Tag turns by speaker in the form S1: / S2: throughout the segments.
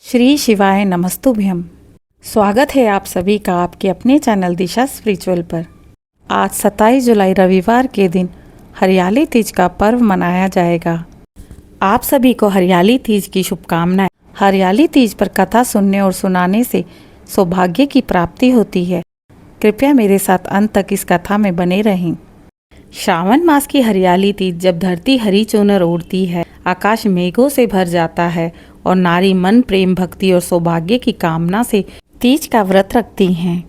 S1: श्री शिवाय नमस्तुभ्यम। स्वागत है आप सभी का आपके अपने चैनल दिशा स्पिरिचुअल पर। आज 27 जुलाई रविवार के दिन हरियाली तीज का पर्व मनाया जाएगा। आप सभी को हरियाली तीज की शुभकामनाएं। हरियाली तीज पर कथा सुनने और सुनाने से सौभाग्य की प्राप्ति होती है। कृपया मेरे साथ अंत तक इस कथा में बने रहें। श्रावण मास की हरियाली तीज जब धरती हरी चूनर ओढ़ती है, आकाश मेघों से भर जाता है और नारी मन प्रेम भक्ति और सौभाग्य की कामना से तीज का व्रत रखती हैं।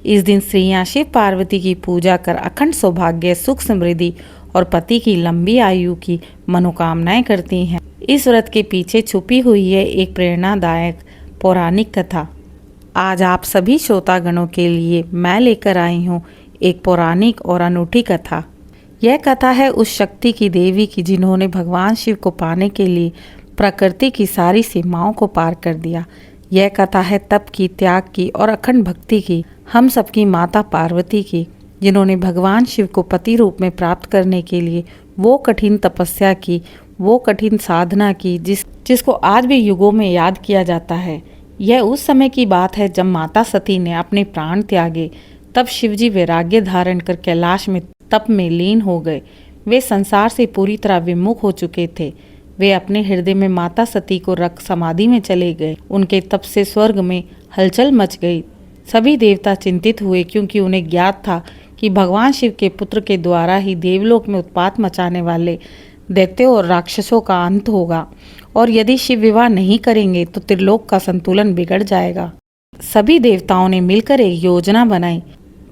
S1: इस दिन स्त्रियां शिव पार्वती की पूजा कर अखंड सौभाग्य, सुख, समृद्धि और पति की लंबी आयु की मनोकामनाएं करती हैं। इस व्रत के पीछे छुपी हुई है एक प्रेरणादायक पौराणिक कथा। आज आप सभी श्रोतागणों के लिए मैं लेकर आई हूँ एक पौराणिक और अनूठी कथा। यह कथा है उस शक्ति की देवी की जिन्होंने भगवान शिव को पाने के लिए प्रकृति की सारी सीमाओं को पार कर दिया। यह कथा है तप की, त्याग की और अखंड भक्ति की, हम सबकी माता पार्वती की, जिन्होंने भगवान शिव को पति रूप में प्राप्त करने के लिए वो कठिन तपस्या की, वो कठिन साधना की जिसको आज भी युगों में याद किया जाता है। यह उस समय की बात है जब माता सती ने अपने प्राण त्यागे। तब शिवजी वैराग्य धारण कर कैलाश में तप में लीन हो गए। वे संसार से पूरी तरह विमुख हो चुके थे। वे अपने हृदय में माता सती को रख समाधि में चले गए। उनके तप से स्वर्ग में हलचल मच गई। सभी देवता चिंतित हुए क्योंकि उन्हें ज्ञात था कि भगवान शिव के पुत्र के द्वारा ही देवलोक में उत्पात मचाने वाले दैत्यों और राक्षसों का अंत होगा, और यदि शिव विवाह नहीं करेंगे तो त्रिलोक का संतुलन बिगड़ जाएगा। सभी देवताओं ने मिलकर एक योजना बनाई।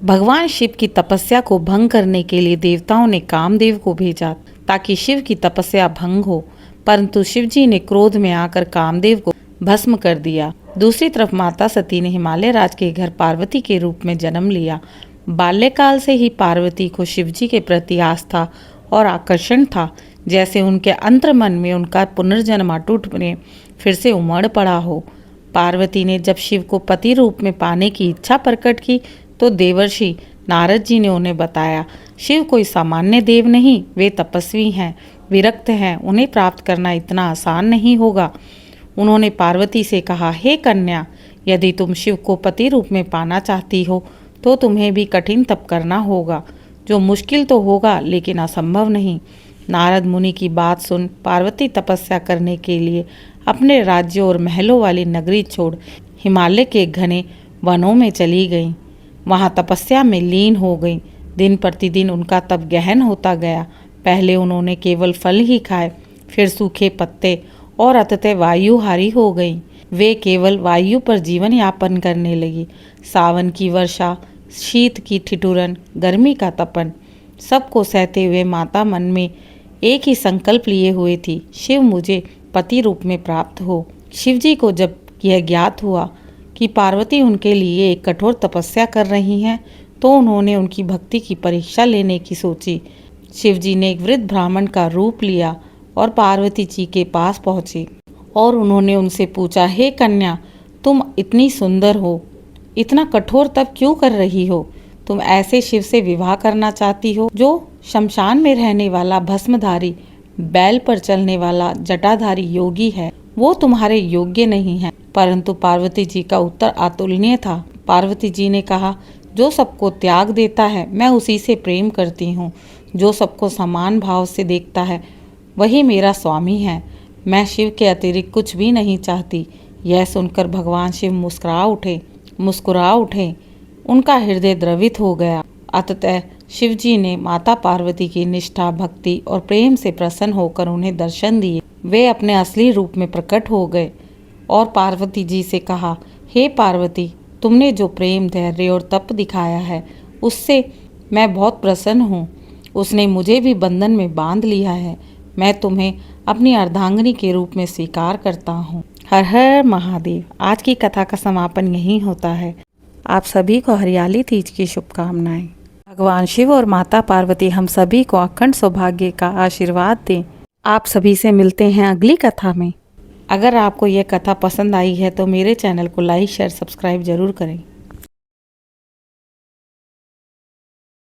S1: भगवान शिव की तपस्या को भंग करने के लिए देवताओं ने कामदेव को भेजा ताकि शिव की तपस्या भंग हो, परंतु शिवजी ने क्रोध में आकर कामदेव को भस्म कर दिया। दूसरी तरफ माता सती ने हिमालय राज के घर पार्वती के रूप में जन्म लिया। बाल्यकाल से ही पार्वती को शिवजी के प्रति आस्था और आकर्षण था, जैसे उनके अंतर्मन में उनका पुनर्जन्म अटूट में फिर से उमड़ पड़ा हो। पार्वती ने जब शिव को पति रूप में पाने की इच्छा प्रकट की तो देवर्षि नारद जी ने उन्हें बताया, शिव कोई सामान्य देव नहीं, वे तपस्वी हैं, विरक्त हैं, उन्हें प्राप्त करना इतना आसान नहीं होगा। उन्होंने पार्वती से कहा, हे कन्या, यदि तुम शिव को पति रूप में पाना चाहती हो तो तुम्हें भी कठिन तप करना होगा, जो मुश्किल तो होगा लेकिन असंभव नहीं। नारद मुनि की बात सुन पार्वती तपस्या करने के लिए अपने राज्यों और महलों वाली नगरी छोड़ हिमालय के घने वनों में चली गईं। वहाँ तपस्या में लीन हो गईं। दिन प्रतिदिन उनका तप गहन होता गया। पहले उन्होंने केवल फल ही खाए, फिर सूखे पत्ते और अंततः वायुहारी हो गईं। वे केवल वायु पर जीवन यापन करने लगी। सावन की वर्षा, शीत की ठिठुरन, गर्मी का तपन, सबको सहते हुए माता मन में एक ही संकल्प लिए हुए थी, शिव मुझे पति रूप में प्राप्त हो। शिवजी को जब यह ज्ञात हुआ कि पार्वती उनके लिए एक कठोर तपस्या कर रही हैं, तो उन्होंने उनकी भक्ति की परीक्षा लेने की सोची। शिवजी ने एक वृद्ध ब्राह्मण का रूप लिया और पार्वती जी के पास पहुँचे और उन्होंने उनसे पूछा, हे कन्या, तुम इतनी सुंदर हो, इतना कठोर तप क्यों कर रही हो? तुम ऐसे शिव से विवाह करना चाहती हो जो शमशान में रहने वाला भस्मधारी, बैल पर चलने वाला जटाधारी योगी है? वो तुम्हारे योग्य नहीं है। परंतु पार्वती जी का उत्तर अतुलनीय था। पार्वती जी ने कहा, जो सबको त्याग देता है मैं उसी से प्रेम करती हूँ। जो सबको समान भाव से देखता है वही मेरा स्वामी है। मैं शिव के अतिरिक्त कुछ भी नहीं चाहती। यह सुनकर भगवान शिव मुस्कुरा उठे। उनका हृदय द्रवित हो गया। अतः शिवजी ने माता पार्वती की निष्ठा, भक्ति और प्रेम से प्रसन्न होकर उन्हें दर्शन दिए। वे अपने असली रूप में प्रकट हो गए और पार्वती जी से कहा, हे पार्वती, तुमने जो प्रेम, धैर्य और तप दिखाया है उससे मैं बहुत प्रसन्न हूँ। उसने मुझे भी बंधन में बांध लिया है। मैं तुम्हें अपनी अर्धांगिनी के रूप में स्वीकार करता हूँ। हर हर महादेव। आज की कथा का समापन यहीं होता है। आप सभी को हरियाली तीज की शुभकामनाएं। भगवान शिव और माता पार्वती हम सभी को अखंड सौभाग्य का आशीर्वाद दें। आप सभी से मिलते हैं अगली कथा में। अगर आपको यह कथा पसंद आई है तो मेरे चैनल को लाइक, शेयर, सब्सक्राइब जरूर करें।